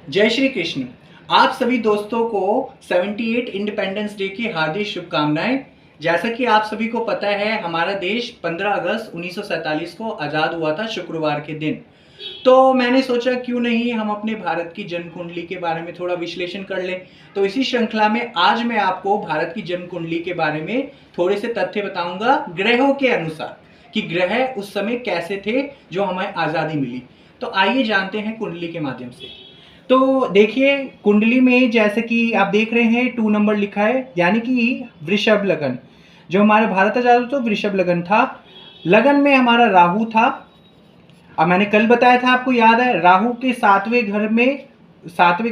जय श्री कृष्ण। आप सभी दोस्तों को 78 इंडिपेंडेंस डे की हार्दिक शुभकामनाएं। जैसा कि आप सभी को पता है, हमारा देश 15 अगस्त 1947 को आज़ाद हुआ था, शुक्रवार के दिन। तो मैंने सोचा क्यों नहीं हम अपने भारत की जन्म कुंडली के बारे में थोड़ा विश्लेषण कर लें। तो इसी श्रृंखला में आज मैं आपको भारत की जन्म कुंडली के बारे में थोड़े से तथ्य बताऊंगा ग्रहों के अनुसार, कि ग्रह उस समय कैसे थे जो हमें आज़ादी मिली। तो आइए जानते हैं कुंडली के माध्यम से। तो देखिए, कुंडली में जैसे कि आप देख रहे हैं 2 नंबर लिखा है, यानी कि वृषभ लगन। जो हमारे भारत आजाद हुआ तो वृषभ लगन था। लगन में हमारा राहु था। अब मैंने कल बताया था, आपको याद है, राहु के 7वें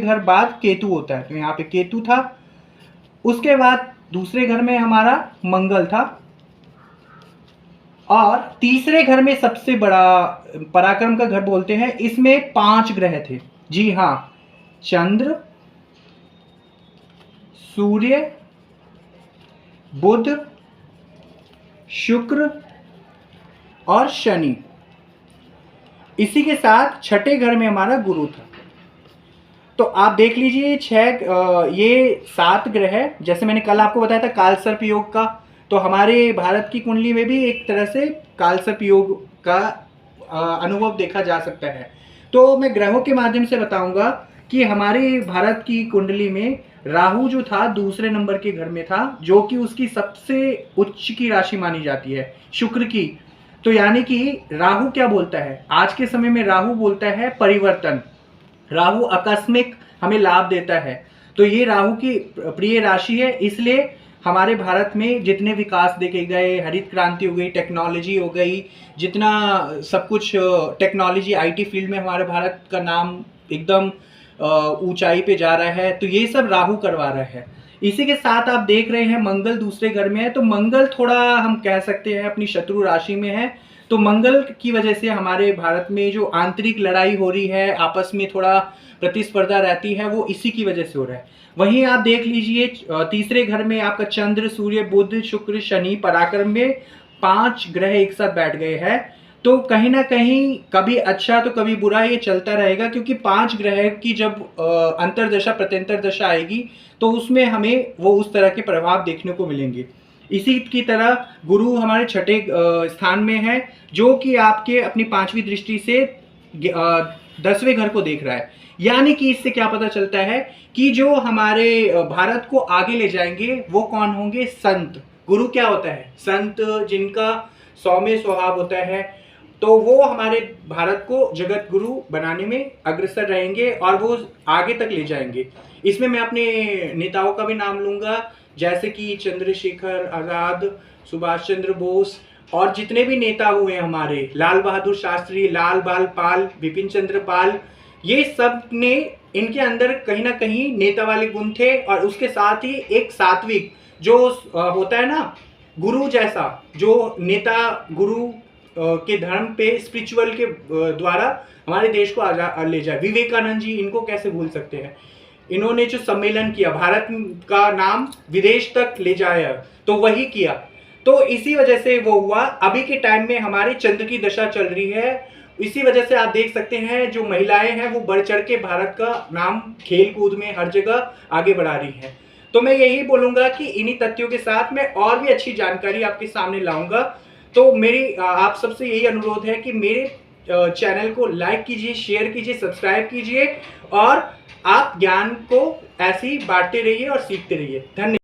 घर बाद केतु होता है, तो यहाँ पे केतु था। उसके बाद दूसरे घर में हमारा मंगल था, और तीसरे घर में सबसे बड़ा पराक्रम का घर बोलते हैं, इसमें 5 ग्रह थे। जी हाँ, चंद्र, सूर्य, बुध, शुक्र और शनि। इसी के साथ छठे घर में हमारा गुरु था। तो आप देख लीजिए, ये 7 ग्रह है। जैसे मैंने कल आपको बताया था कालसर्प योग का, तो हमारे भारत की कुंडली में भी एक तरह से कालसर्प योग का अनुभव देखा जा सकता है। तो मैं ग्रहों के माध्यम से बताऊंगा कि हमारे भारत की कुंडली में राहु जो था दूसरे नंबर के घर में था, जो कि उसकी सबसे उच्च की राशि मानी जाती है, शुक्र की। तो यानी कि राहु क्या बोलता है आज के समय में? राहु बोलता है परिवर्तन। राहु आकस्मिक हमें लाभ देता है। तो ये राहु की प्रिय राशि है, इसलिए हमारे भारत में जितने विकास देखे गए, हरित क्रांति हो गई, टेक्नोलॉजी हो गई, जितना सब कुछ टेक्नोलॉजी आईटी फील्ड में हमारे भारत का नाम एकदम ऊंचाई पे जा रहा है, तो ये सब राहु करवा रहा है। इसी के साथ आप देख रहे हैं मंगल दूसरे घर में है, तो मंगल थोड़ा हम कह सकते हैं अपनी शत्रु राशि में है। तो मंगल की वजह से हमारे भारत में जो आंतरिक लड़ाई हो रही है, आपस में थोड़ा प्रतिस्पर्धा रहती है, वो इसी की वजह से हो रहा है। वहीं आप देख लीजिए तीसरे घर में आपका चंद्र, सूर्य, बुध, शुक्र, शनि, पराक्रम में 5 ग्रह एक साथ बैठ गए हैं। तो कहीं ना कहीं कभी अच्छा तो कभी बुरा ये चलता रहेगा, क्योंकि 5 ग्रह की जब अंतरदशा प्रत्यंतर दशा आएगी तो उसमें हमें वो उस तरह के प्रभाव देखने को मिलेंगे। इसी की तरह गुरु हमारे छठे स्थान में है, जो कि आपके अपनी 5वीं दृष्टि से 10वें घर को देख रहा है। यानी कि इससे क्या पता चलता है कि जो हमारे भारत को आगे ले जाएंगे वो कौन होंगे? संत। गुरु क्या होता है? संत, जिनका सौम्य स्वभाव होता है। तो वो हमारे भारत को जगत गुरु बनाने में अग्रसर रहेंगे और वो आगे तक ले जाएंगे। इसमें मैं अपने नेताओं का भी नाम लूंगा, जैसे कि चंद्रशेखर आजाद, सुभाष चंद्र बोस, और जितने भी नेता हुए हमारे, लाल बहादुर शास्त्री, लाल बाल पाल, विपिन चंद्र पाल, ये सब ने, इनके अंदर कहीं ना कहीं नेता वाले गुण थे। और उसके साथ ही एक सात्विक जो होता है ना, गुरु जैसा, जो नेता गुरु के धर्म पे स्पिरिचुअल के द्वारा हमारे देश को ले जाए। विवेकानंद जी, इनको कैसे भूल सकते हैं? इन्होंने जो सम्मेलन किया, भारत का नाम विदेश तक ले जाया, तो वही किया। तो इसी वजह से वो हुआ। अभी के टाइम में हमारे चंद्र की दशा चल रही है, इसी वजह से आप देख सकते हैं जो महिलाएं हैं वो बढ़ चढ़ के भारत का नाम खेल कूद में हर जगह आगे बढ़ा रही हैं। तो मैं यही बोलूंगा कि इन्हीं तथ्यों के साथ मैं और भी अच्छी जानकारी आपके सामने लाऊंगा। तो मेरी आप सबसे यही अनुरोध है कि मेरे चैनल को लाइक कीजिए, शेयर कीजिए, सब्सक्राइब कीजिए, और आप ज्ञान को ऐसे ही बांटते रहिए और सीखते रहिए। धन्यवाद।